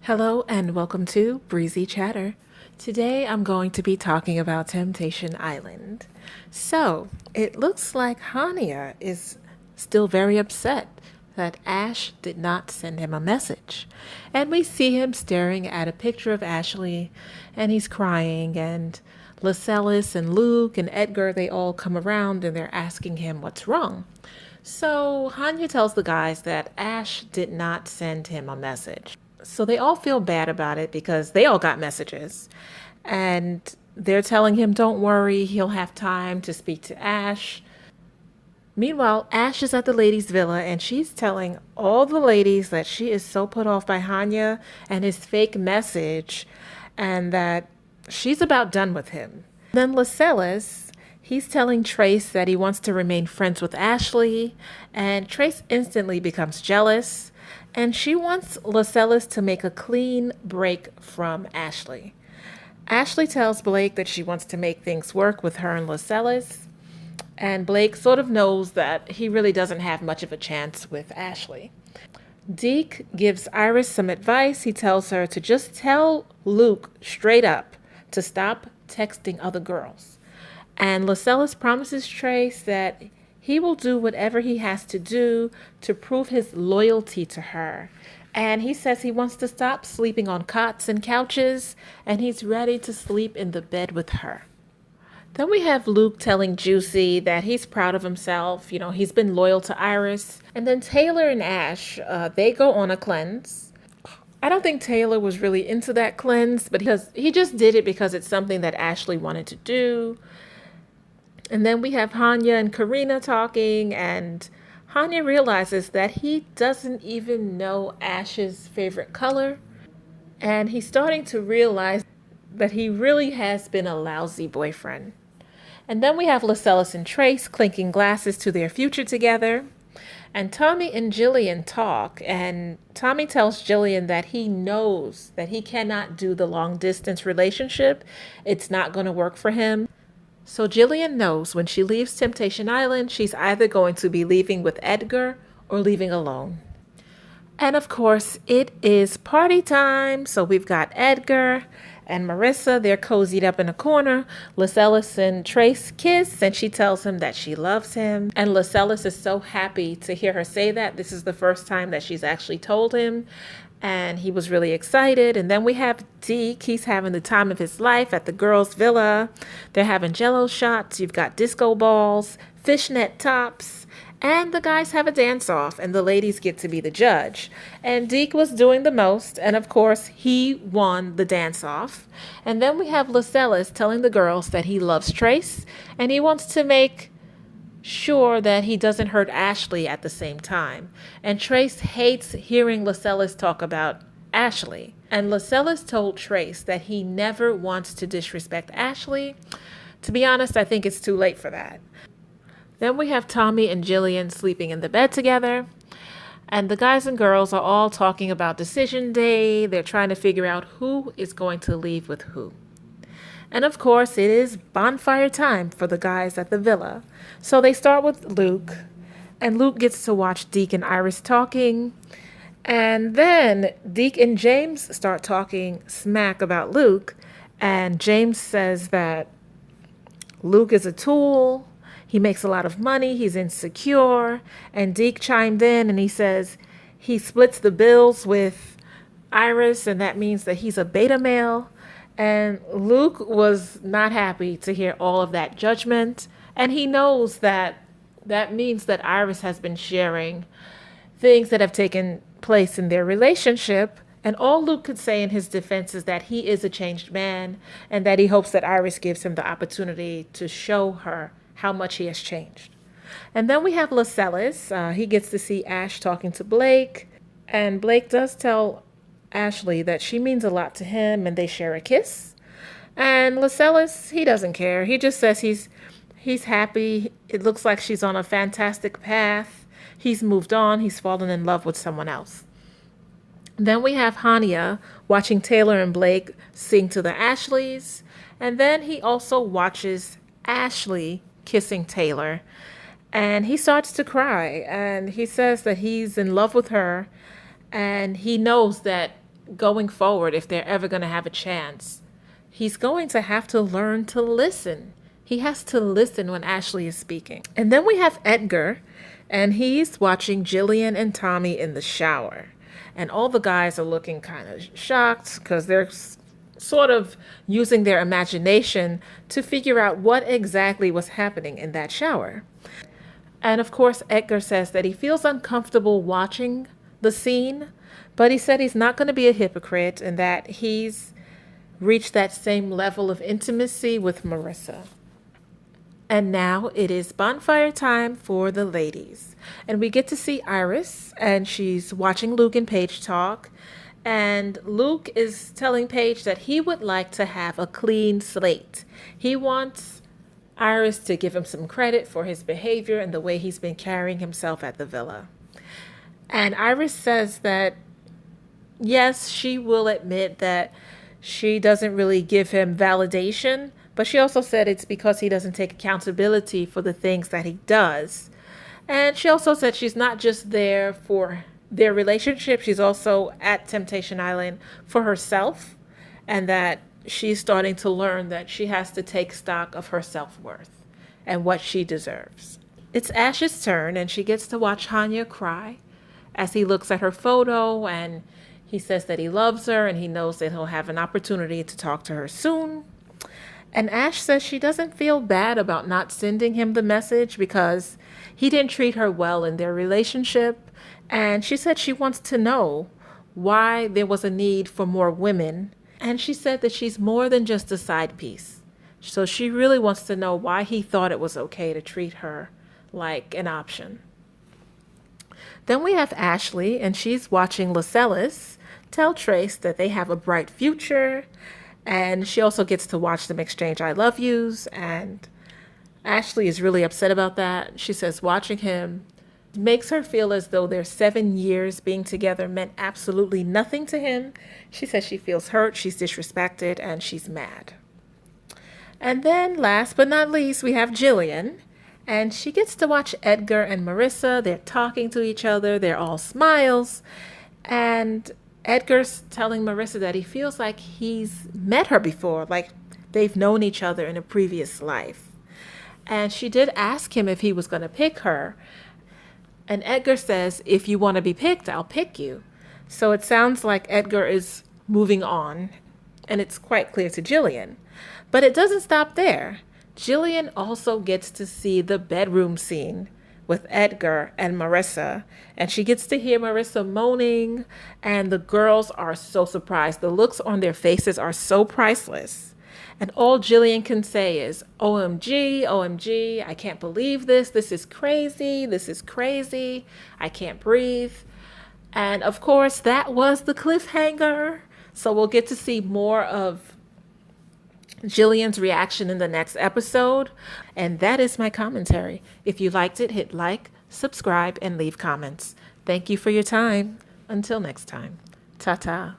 Hello and welcome to Breezy Chatter. Today I'm going to be talking about Temptation Island. So, it looks like Hania is still very upset that Ash did not send him a message. And we see him staring at a picture of Ashley and he's crying, and Lascelles and Luke and Edgar, they all come around and they're asking him what's wrong. So Hanya tells the guys that Ash did not send him a message. So they all feel bad about it because they all got messages. And they're telling him, don't worry, he'll have time to speak to Ash. Meanwhile, Ash is at the ladies' villa and she's telling all the ladies that she is so put off by Hanya and his fake message and that she's about done with him. Then Lascelles, he's telling Trace that he wants to remain friends with Ashley, and Trace instantly becomes jealous, and she wants Lascelles to make a clean break from Ashley. Ashley tells Blake that she wants to make things work with her and Lascelles, and Blake sort of knows that he really doesn't have much of a chance with Ashley. Deke gives Iris some advice. He tells her to just tell Luke straight up to stop texting other girls. And Lascelles promises Trace that he will do whatever he has to do to prove his loyalty to her. And he says he wants to stop sleeping on cots and couches, and he's ready to sleep in the bed with her. Then we have Luke telling Juicy that he's proud of himself. You know, he's been loyal to Iris. And then Taylor and Ash, they go on a cleanse. I don't think Taylor was really into that cleanse, but because he just did it because it's something that Ashley wanted to do. And then we have Hanya and Karina talking, and Hanya realizes that he doesn't even know Ash's favorite color. And he's starting to realize that he really has been a lousy boyfriend. And then we have Lascelles and Trace clinking glasses to their future together. And Tommy and Gillian talk, and Tommy tells Gillian that he knows that he cannot do the long distance relationship. It's not going to work for him. So Gillian knows when she leaves Temptation Island, she's either going to be leaving with Edgar or leaving alone. And of course, it is party time. So we've got Edgar and Marissa. They're cozied up in a corner. Lascelles and Trace kiss, and she tells him that she loves him. And Lascelles is so happy to hear her say that. This is the first time that she's actually told him. And he was really excited. And then we have Deke. He's having the time of his life at the girls' villa. They're having jello shots. You've got disco balls, fishnet tops, and the guys have a dance-off, and the ladies get to be the judge. And Deke was doing the most, and of course, he won the dance-off. And then we have Lascelles telling the girls that he loves Trace, and he wants to make sure that he doesn't hurt Ashley at the same time. And Trace hates hearing Lascelles talk about Ashley. And Lascelles told Trace that he never wants to disrespect Ashley. To be honest, I think it's too late for that. Then we have Tommy and Gillian sleeping in the bed together. And the guys and girls are all talking about decision day. They're trying to figure out who is going to leave with who. And of course, it is bonfire time for the guys at the villa. So they start with Luke, and Luke gets to watch Deke and Iris talking. And then Deke and James start talking smack about Luke. And James says that Luke is a tool. He makes a lot of money. He's insecure. And Deke chimed in and he says he splits the bills with Iris, and that means that he's a beta male. And Luke was not happy to hear all of that judgment. And he knows that that means that Iris has been sharing things that have taken place in their relationship. And all Luke could say in his defense is that he is a changed man and that he hopes that Iris gives him the opportunity to show her how much he has changed. And then we have Lascelles. He gets to see Ash talking to Blake. And Blake does tell Ashley that she means a lot to him, and they share a kiss. And Lascelles, he doesn't care. He just says he's happy. It looks like she's on a fantastic path. He's moved on. He's fallen in love with someone else. Then we have Hania watching Taylor and Blake sing to the Ashleys. And then he also watches Ashley kissing Taylor. And he starts to cry. And he says that he's in love with her. And he knows that going forward, if they're ever going to have a chance, he's going to have to learn to listen. He has to listen when Ashley is speaking. And then we have Edgar, and he's watching Gillian and Tommy in the shower. And all the guys are looking kind of shocked because they're sort of using their imagination to figure out what exactly was happening in that shower. And of course, Edgar says that he feels uncomfortable watching the scene, but he said he's not going to be a hypocrite and that he's reached that same level of intimacy with Marissa. And now it is bonfire time for the ladies. And we get to see Iris, and she's watching Luke and Paige talk. And Luke is telling Paige that he would like to have a clean slate. He wants Iris to give him some credit for his behavior and the way he's been carrying himself at the villa. And Iris says that, yes, she will admit that she doesn't really give him validation, but she also said it's because he doesn't take accountability for the things that he does. And she also said she's not just there for their relationship, she's also at Temptation Island for herself, and that she's starting to learn that she has to take stock of her self-worth and what she deserves. It's Ash's turn, and she gets to watch Hanya cry as he looks at her photo, and he says that he loves her and he knows that he'll have an opportunity to talk to her soon. And Ash says she doesn't feel bad about not sending him the message because he didn't treat her well in their relationship. And she said she wants to know why there was a need for more women. And she said that she's more than just a side piece. So she really wants to know why he thought it was okay to treat her like an option. Then we have Ashley, and she's watching Lascelles tell Trace that they have a bright future. And she also gets to watch them exchange I love yous. And Ashley is really upset about that. She says watching him makes her feel as though their 7 years being together meant absolutely nothing to him. She says she feels hurt, she's disrespected, and she's mad. And then last but not least, we have Gillian. And she gets to watch Edgar and Marissa. They're talking to each other. They're all smiles. And Edgar's telling Marissa that he feels like he's met her before, like they've known each other in a previous life. And she did ask him if he was going to pick her. And Edgar says, if you want to be picked, I'll pick you. So it sounds like Edgar is moving on, and it's quite clear to Gillian. But it doesn't stop there. Gillian also gets to see the bedroom scene with Edgar and Marissa, and she gets to hear Marissa moaning, and the girls are so surprised. The looks on their faces are so priceless. And all Gillian can say is, OMG, OMG, I can't believe this. This is crazy. This is crazy. I can't breathe. And of course, that was the cliffhanger. So we'll get to see more of Gillian's reaction in the next episode. And that is my commentary. If you liked it, hit like, subscribe, and leave comments. Thank you for your time. Until next time. Ta-ta.